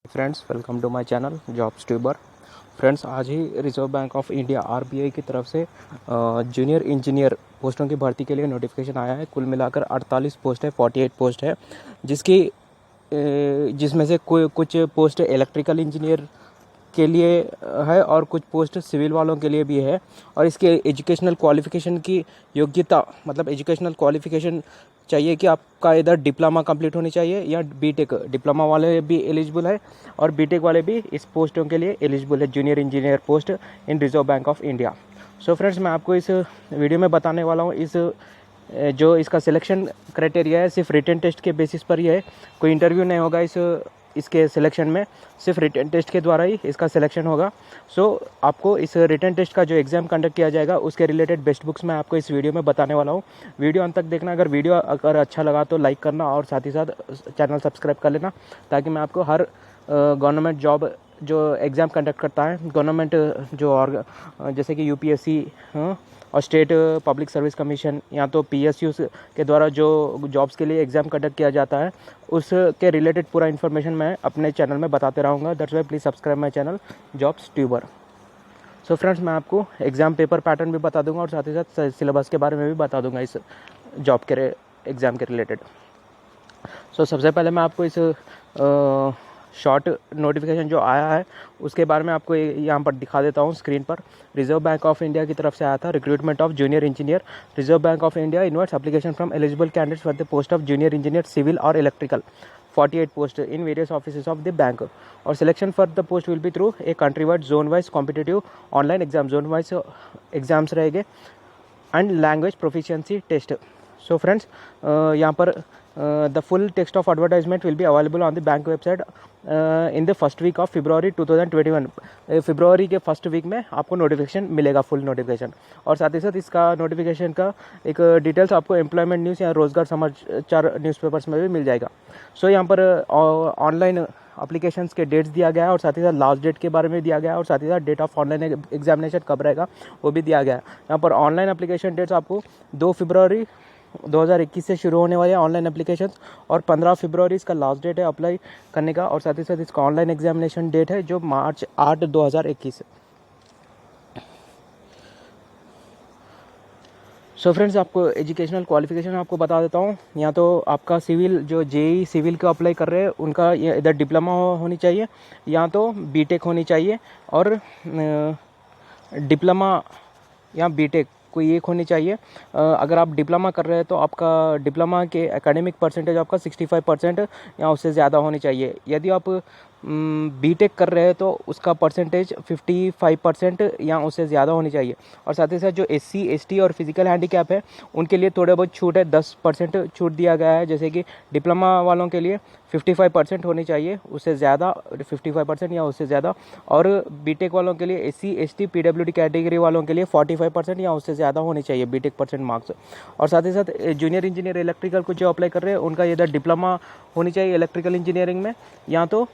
Friends, welcome to my channel Jobs Tuber. Friends, आज ही Reserve Bank of India RBI की तरफ से जूनियर इंजीनियर पोस्टों की भर्ती के लिए नोटिफिकेशन आया है। कुल मिलाकर 48 पोस्ट है, 48 पोस्ट है, जिसमें से कुछ पोस्ट इलेक्ट्रिकल इंजीनियर के लिए है और कुछ पोस्ट सिविल वालों के लिए भी है। और इसके एजुकेशनल क्वालिफ़िकेशन की योग्यता, मतलब एजुकेशनल क्वालिफ़िकेशन चाहिए कि आपका इधर डिप्लोमा कंप्लीट होनी चाहिए या बीटेक। डिप्लोमा वाले भी एलिजिबल है और बीटेक वाले भी इस पोस्टों के लिए एलिजिबल है, junior engineer post in reserve Bank of India. So friends, मैं आपको इस वीडियो में बताने वाला हूँ जो इसका सिलेक्शन क्राइटेरिया है सिर्फ रिटन टेस्ट के बेसिस पर ही है। कोई इंटरव्यू नहीं होगा इसके सिलेक्शन में, सिर्फ रिटन टेस्ट के द्वारा ही इसका सिलेक्शन होगा। सो आपको इस रिटन टेस्ट का जो एग्ज़ाम कंडक्ट किया जाएगा उसके रिलेटेड बेस्ट बुक्स मैं आपको इस वीडियो में बताने वाला हूँ। वीडियो अंत तक देखना। अगर वीडियो अच्छा लगा तो लाइक करना और साथ ही साथ चैनल सब्सक्राइब कर लेना, ताकि मैं आपको हर गवर्नमेंट जॉब जो एग्ज़ाम कंडक्ट करता है गवर्नमेंट जैसे कि यूपीएससी और स्टेट पब्लिक सर्विस कमीशन या तो पीएसयू के द्वारा जो जॉब्स के लिए एग्ज़ाम कंडक्ट किया जाता है उसके रिलेटेड पूरा इन्फॉर्मेशन मैं अपने चैनल में बताते रहूँगा। That's why please subscribe my channel Jobs tuber. So friends, मैं आपको एग्ज़ाम पेपर पैटर्न भी बता दूंगा और साथ ही साथ सिलेबस के बारे में भी बता दूंगा इस जॉब के एग्ज़ाम के रिलेटेड। सो सबसे पहले मैं आपको इस शॉर्ट नोटिफिकेशन जो आया है उसके बारे में आपको यहाँ पर दिखा देता हूँ स्क्रीन पर। रिजर्व बैंक ऑफ इंडिया की तरफ से आया था, recruitment of junior engineer. Reserve Bank of India invites application from eligible candidates for the post of junior engineer civil और electrical, 48 post in various offices of the bank. और selection for the post will be through a countrywide zone wise competitive online exam. Zone wise exams रहेंगे and language proficiency test. So friends, यहाँ पर the full text of advertisement will be available on the bank website in the first week of February 2021। फरवरी के first week में आपको notification मिलेगा, full notification. और साथ ही साथ इसका नोटिफिकेशन का एक डिटेल्स आपको एम्प्लॉयमेंट न्यूज़ या रोजगार समाचार न्यूज़पेपर्स में भी मिल जाएगा। सो यहाँ पर ऑनलाइन एप्लीकेशंस के डेट्स दिया गया है और साथ ही साथ लास्ट डेट के बारे में दिया गया है और साथ ही साथ डेट ऑफ ऑनलाइन एग्जामिनेशन कब रहेगा वो भी दिया गया है। यहाँ पर ऑनलाइन एप्लीकेशन डेट्स आपको 2 फरवरी 2021 से शुरू होने वाले ऑनलाइन एप्लीकेशन और 15 फरवरी इसका लास्ट डेट है अप्लाई करने का। और साथ ही साथ इसका ऑनलाइन एग्जामिनेशन डेट है जो मार्च 8 2021। सो फ्रेंड्स, आपको एजुकेशनल क्वालिफिकेशन आपको बता देता हूँ। या तो आपका सिविल जो जेई सिविल को अप्लाई कर रहे हैं उनका इधर डिप्लोमा होनी चाहिए या तो बीटेक होनी चाहिए और डिप्लोमा या बीटेक कोई एक होनी चाहिए। अगर आप डिप्लोमा कर रहे हैं तो आपका डिप्लोमा के एकेडमिक परसेंटेज आपका 65% या उससे ज़्यादा होनी चाहिए। यदि आप बीटेक कर रहे हैं तो उसका परसेंटेज 55% या उससे ज़्यादा होनी चाहिए। और साथ ही साथ जो एससी एसटी और फिजिकल हैंडीकैप है उनके लिए थोड़े बहुत छूट है, 10% छूट दिया गया है। जैसे कि डिप्लोमा वालों के लिए 55% होनी चाहिए, उससे ज़्यादा 55% या उससे ज़्यादा। और बीटेक वालों के लिए एससी एसटी पीडब्ल्यूडी कैटेगरी वालों के लिए 45% या उससे ज़्यादा होनी चाहिए बीटेक परसेंट मार्क्स। और साथ ही साथ जूनियर इंजीनियर इलेक्ट्रिकल को जो अप्लाई कर रहे हैं उनका इधर डिप्लोमा होनी चाहिए इलेक्ट्रिकल इंजीनियरिंग में या तो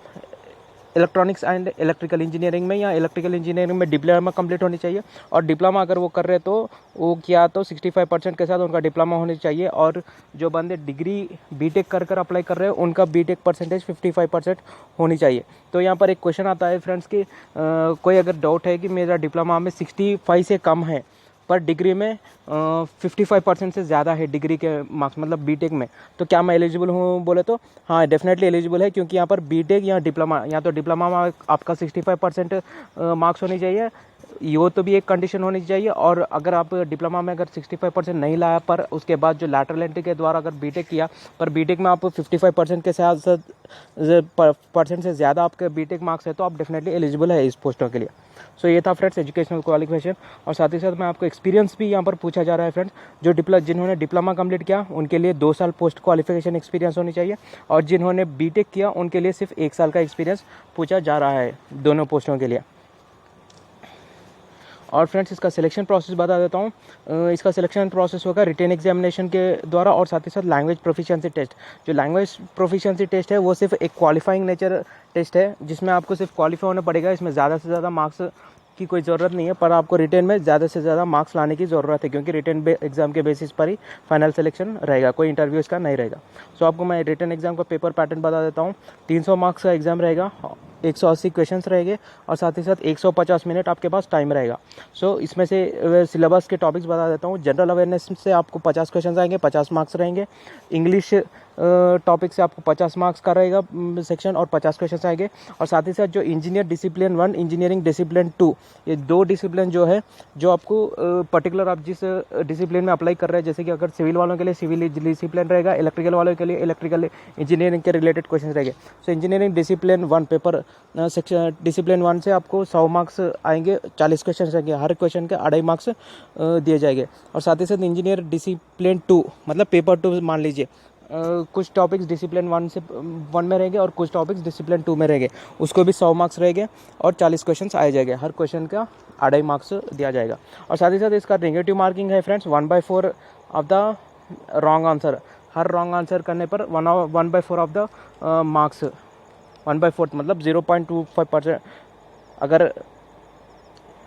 इलेक्ट्रॉनिक्स एंड इलेक्ट्रिकल इंजीनियरिंग में या इलेक्ट्रिकल इंजीनियरिंग में डिप्लोमा कंप्लीट होनी चाहिए। और डिप्लोमा अगर वो कर रहे तो वो क्या तो 65% के साथ उनका डिप्लोमा होनी चाहिए। और जो बंदे डिग्री बीटेक कर अप्लाई कर रहे हैं उनका बीटेक परसेंटेज 55% होनी चाहिए। तो यहाँ पर एक क्वेश्चन आता है फ्रेंड्स कि कोई अगर डाउट है कि मेरा डिप्लोमा में 65 से कम है पर डिग्री में 55% से ज़्यादा है डिग्री के मार्क्स, मतलब बीटेक में, तो क्या मैं एलिजिबल हूँ बोले तो हाँ, डेफिनेटली एलिजिबल है। क्योंकि यहाँ पर बीटेक या डिप्लोमा या तो डिप्लोमा में आपका 65% मार्क्स होनी चाहिए, ये तो भी एक कंडीशन होनी चाहिए। और अगर आप डिप्लोमा में अगर 65% नहीं लाया पर उसके बाद जो लैटरल एंट्री के द्वारा अगर बीटेक किया पर बीटेक में आप 55% के साथ परसेंट से ज़्यादा आपके बीटेक मार्क्स है तो आप डेफिनेटली एलिजिबल है इस पोस्टों के लिए। सो ये था फ्रेंड्स एजुकेशनल क्वालिफिकेशन। और साथ ही साथ मैं आपको एक्सपीरियंस भी यहाँ पर पूछा जा रहा है फ्रेंड्स। जो जिन्होंने डिप्लोमा कंप्लीट किया उनके लिए 2 साल पोस्ट क्वालिफिकेशन एक्सपीरियंस होनी चाहिए और जिन्होंने बीटेक किया उनके लिए सिर्फ 1 साल का एक्सपीरियंस पूछा जा रहा है दोनों पोस्टों के लिए। और फ्रेंड्स, इसका सिलेक्शन प्रोसेस बता देता हूँ। इसका सिलेक्शन प्रोसेस होगा रिटेन एग्जामिनेशन के द्वारा और साथ ही साथ लैंग्वेज प्रोफिशिएंसी टेस्ट। जो लैंग्वेज प्रोफिशिएंसी टेस्ट है वो सिर्फ एक क्वालिफाइंग नेचर टेस्ट है जिसमें आपको सिर्फ क्वालिफाई होना पड़ेगा। इसमें ज़्यादा से ज़्यादा मार्क्स की कोई ज़रूरत नहीं है, पर आपको रिटेन में ज़्यादा से ज़्यादा मार्क्स लाने की ज़रूरत है क्योंकि रिटेन एग्जाम के बेसिस पर ही फाइनल सिलेक्शन रहेगा, कोई इंटरव्यू इसका नहीं रहेगा। सो आपको मैं रिटेन एग्जाम का पेपर पैटर्न बता देता हूँ। 300 मार्क्स का एग्ज़ाम रहेगा 180 क्वेश्चंस रहेंगे और साथ ही साथ 150 मिनट आपके पास टाइम रहेगा। सो इसमें से सिलेबस के टॉपिक्स बता देता हूँ। जनरल अवेयरनेस से आपको 50 क्वेश्चंस आएंगे, 50 मार्क्स रहेंगे। इंग्लिश टॉपिक से आपको 50 मार्क्स का रहेगा सेक्शन और 50 क्वेश्चन आएंगे। और साथ ही साथ जो इंजीनियर डिसिप्लिन 1, इंजीनियरिंग डिसिप्लिन 2, ये 2 डिसिप्लिन जो है, जो आपको पर्टिकुलर आप जिस डिसिप्लिन में अप्लाई कर रहे हैं, जैसे कि अगर सिविल वालों के लिए सिविल डिसिप्लिन रहेगा, इलेक्ट्रिकल वालों के लिए इलेक्ट्रिकल इंजीनियरिंग के रिलेटेड क्वेश्चन रहेंगे। So engineering discipline 1 paper section discipline 1 से आपको 100 मार्क्स आएंगे, 40 क्वेश्चन रहेंगे, हर क्वेश्चन के 2.5 मार्क्स दिए जाएंगे। और साथ ही साथ इंजीनियर डिसिप्लिन 2 मतलब पेपर 2 मान लीजिए, कुछ टॉपिक्स डिसिप्लिन 1 में रहेंगे और कुछ टॉपिक्स डिसिप्लिन 2 में रहेंगे, उसको भी 100 मार्क्स रहेंगे और 40 क्वेश्चन आए जाएंगे, हर क्वेश्चन का 2.5 मार्क्स दिया जाएगा। और साथ ही साथ इसका नेगेटिव मार्किंग है friends 1/4 of the wrong answer. Her wrong answer करने पर 1/4 ऑफ द मार्क्स, 1/4 मतलब 0.25%, अगर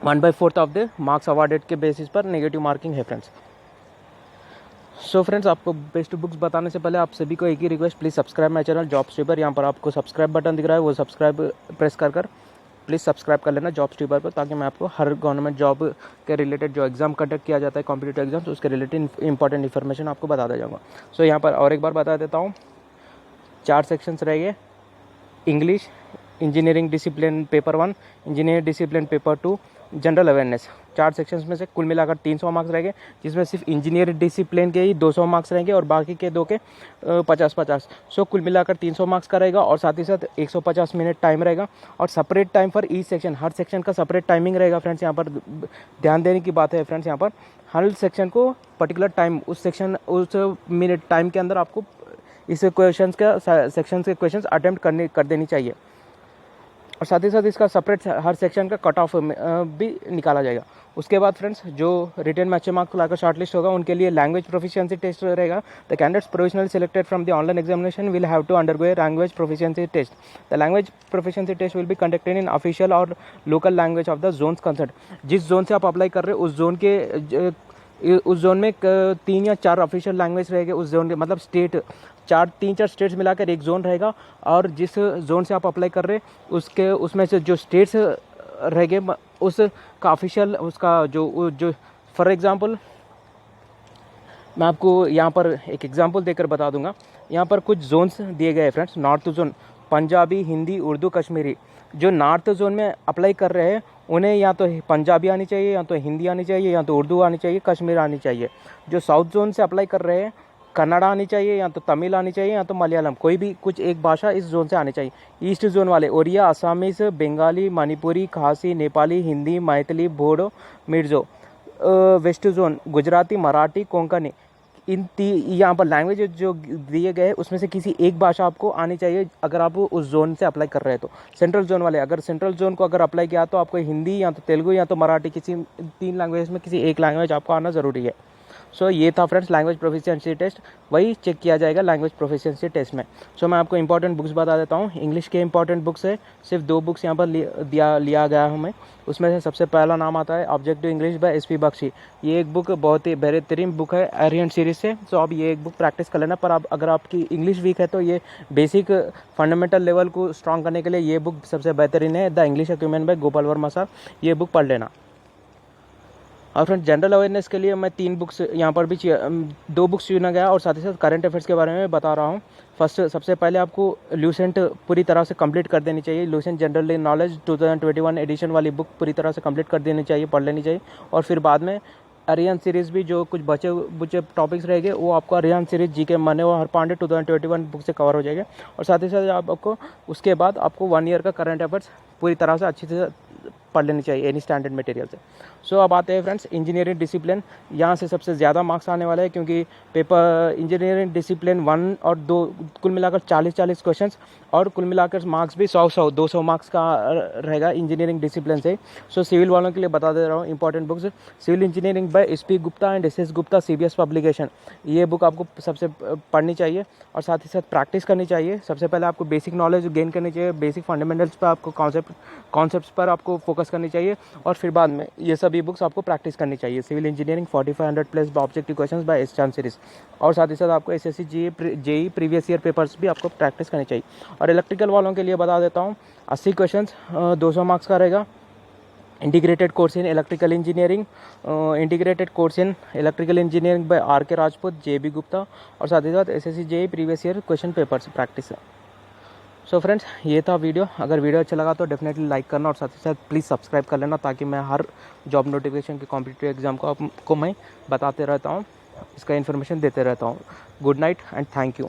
1/4 ऑफ द मार्क्स अवार्डेड के बेसिस पर नेगेटिव मार्किंग है फ्रेंड्स। सो फ्रेंड्स, आपको बेस्ट बुक्स बताने से पहले आप सभी को एक ही request, please subscribe my channel Job Stripper. यहाँ पर आपको सब्सक्राइब बटन दिख रहा है, वो सब्सक्राइब प्रेस कर प्लीज़ सब्सक्राइब कर लेना जॉब स्ट्रीपर पर, ताकि मैं आपको हर गवर्नमेंट जॉब के रिलेटेड जो एग्जाम कंडक्ट किया जाता है कॉम्पिटिटिव एग्जाम, तो उसके रिलेटेड इंपॉर्टेंट इन्फॉर्मेशन आपको बताता जाऊँगा। सो यहाँ पर और एक बार बता देता हूँ, 4 सेक्शंस रहेंगे। English, engineering discipline paper 1, engineering discipline paper 2, general awareness. 4 sections में से कुल मिलाकर 300 मार्क्स रहेंगे, जिसमें सिर्फ इंजीनियरिंग डिसिप्लिन के ही 200 मार्क्स रहेंगे और बाकी के 2 के 50-50। सो कुल मिलाकर 300 मार्क्स का रहेगा और साथ ही साथ 150 मिनट टाइम रहेगा और separate time for each section. Her section का सेपरेट टाइमिंग रहेगा फ्रेंड्स। यहाँ पर ध्यान देने की बात है फ्रेंड्स, यहाँ पर हर सेक्शन को पर्टिकुलर टाइम, उस मिनट टाइम के अंदर आपको इस क्वेश्चन का सेक्शन के क्वेश्चन अटेम्प्ट कर देनी चाहिए। और साथ ही साथ इसका सेपरेट हर सेक्शन का कट ऑफ भी निकाला जाएगा। उसके बाद फ्रेंड्स, जो रिटन में अच्छे मार्क्स लाकर शॉर्टलिस्ट होगा उनके लिए लैंग्वेज प्रोफिशिएंसी टेस्ट रहेगा। The candidates provisionally selected from the online examination will have to undergo a language proficiency test. The language proficiency test will be conducted in official और local language of the zones concern. जिस zone से आप apply कर रहे हो उस zone में 3 या 4 ऑफिशियल लैंग्वेज रहेंगे उस जोन के, मतलब स्टेट 3-4 स्टेट्स मिलाकर एक जोन रहेगा। और जिस जोन से आप अप्लाई कर रहे हैं उसमें से जो स्टेट्स रहेंगे उसका ऑफिशियल, उसका जो फॉर एग्जांपल मैं आपको यहाँ पर एक एग्जांपल देकर बता दूंगा। यहाँ पर कुछ जोन्स दिए गए हैं friends. North zone Punjabi, Hindi, Urdu, Kashmiri. जो नॉर्थ जोन में अप्लाई कर रहे हैं उन्हें या तो पंजाबी आनी चाहिए, या तो हिंदी आनी चाहिए, या तो उर्दू आनी चाहिए, कश्मीर आनी चाहिए। जो साउथ जोन से अप्लाई कर रहे हैं कन्नड़ा आनी चाहिए, या तो तमिल आनी चाहिए, या तो मलयालम, कोई भी कुछ एक भाषा इस जोन से आनी चाहिए। ईस्ट जोन वाले Odia, Assamese, Bengali, Manipuri, Khasi, Nepali, Hindi, Maithili, Bodo, Mizo. West zone Gujarati, Marathi, Konkani. यहाँ पर लैंग्वेज जो दिए गए उसमें से किसी एक भाषा आपको आनी चाहिए अगर आप उस जोन से अप्लाई कर रहे हैं तो। सेंट्रल जोन वाले, अगर सेंट्रल जोन को अगर अप्लाई किया तो आपको हिंदी, या तो तेलुगु, या तो मराठी, किसी 3 लैंग्वेज में किसी एक लैंग्वेज आपको आना ज़रूरी है। सो ये था फ्रेंड्स लैंग्वेज प्रोफिशिएंसी टेस्ट, वही चेक किया जाएगा लैंग्वेज प्रोफिशिएंसी टेस्ट में। सो मैं आपको इंपॉर्टेंट बुक्स बता देता हूँ। इंग्लिश के इंपॉर्टेंट बुक्स है, सिर्फ 2 बुक्स यहाँ पर लिया गया हमें। उसमें से सबसे पहला नाम आता है objective English by SP Bakshi. ये एक बुक बहुत ही बेहतरीन बुक है एरियंट सीरीज से। सो आप ये एक बुक प्रैक्टिस कर लेना। पर आप अगर आपकी इंग्लिश वीक है तो ये बेसिक फंडामेंटल लेवल को स्ट्रॉन्ग करने के लिए ये बुक सबसे बेहतरीन है, the English acumen by Gopal Verma sir. ये बुक पढ़ लेना। और फ्रेंड, जनरल अवेयरनेस के लिए मैं 3 बुक्स यहाँ पर भी 2 बुक्स चुना गया और साथ ही साथ करंट अफेयर्स के बारे में बता रहा हूँ। फर्स्ट, सबसे पहले आपको ल्यूसेंट पूरी तरह से कंप्लीट कर देनी चाहिए। ल्यूसेंट जनरल नॉलेज 2021 एडिशन वाली बुक पूरी तरह से कंप्लीट कर देनी चाहिए, पढ़ लेनी चाहिए। और फिर बाद में अरियन सीरीज़ भी जो कुछ बचे टॉपिक्स रहेंगे वो आपको अरियन सीरीज GK मने और हर पांडे 2021 बुक से कवर हो जाएगा। और साथ ही साथ आपको उसके बाद आपको 1 ईयर का करंट अफेयर्स पूरी तरह से अच्छी से पढ़ लेनी चाहिए एनी स्टैंडर्ड मटेरियल से। सो अब आते हैं फ्रेंड्स इंजीनियरिंग डिसिप्लिन। यहाँ से सबसे ज़्यादा मार्क्स आने वाले हैं क्योंकि पेपर इंजीनियरिंग डिसिप्लिन 1 और 2 कुल मिलाकर 40 क्वेश्चंस और कुल मिलाकर मार्क्स भी 200 मार्क्स का रहेगा इंजीनियरिंग डिसिप्लिन से। सो सिविल वालों के लिए बता दे रहा हूँ important books. Civil engineering by SP Gupta and SS Gupta CBS publication. ये बुक आपको सबसे पढ़नी चाहिए और साथ ही साथ प्रैक्टिस करनी चाहिए। सबसे पहले आपको बेसिक नॉलेज गेन करनी चाहिए, बेसिक फंडामेंटल्स पर आपको कॉन्सेप्ट्स पर आपको फोकस फोकस करनी चाहिए और फिर बाद में ये सभी बुक्स आपको प्रैक्टिस करनी चाहिए। Civil engineering 4500 plus objective questions bye एस-चांद series, और साथ ही साथ आपको SSC JE previous year papers भी आपको प्रैक्टिस करनी चाहिए। और इलेक्ट्रिकल वालों के लिए बता देता हूँ 80 क्वेश्चन 200 मार्क्स का रहेगा। Integrated course in electrical engineering, integrated course in electrical engineering by R K Rajput, JB Gupta, और साथ ही साथ SSC JE previous year question papers practice है। सो फ्रेंड्स, ये था वीडियो। अगर वीडियो अच्छा लगा तो डेफिनेटली लाइक करना और साथ ही साथ प्लीज़ सब्सक्राइब कर लेना, ताकि मैं हर जॉब नोटिफिकेशन के कॉम्पिटिटिव एग्जाम को आपको मैं बताते रहता हूँ, इसका इन्फॉर्मेशन देते रहता हूँ। Good night and thank you.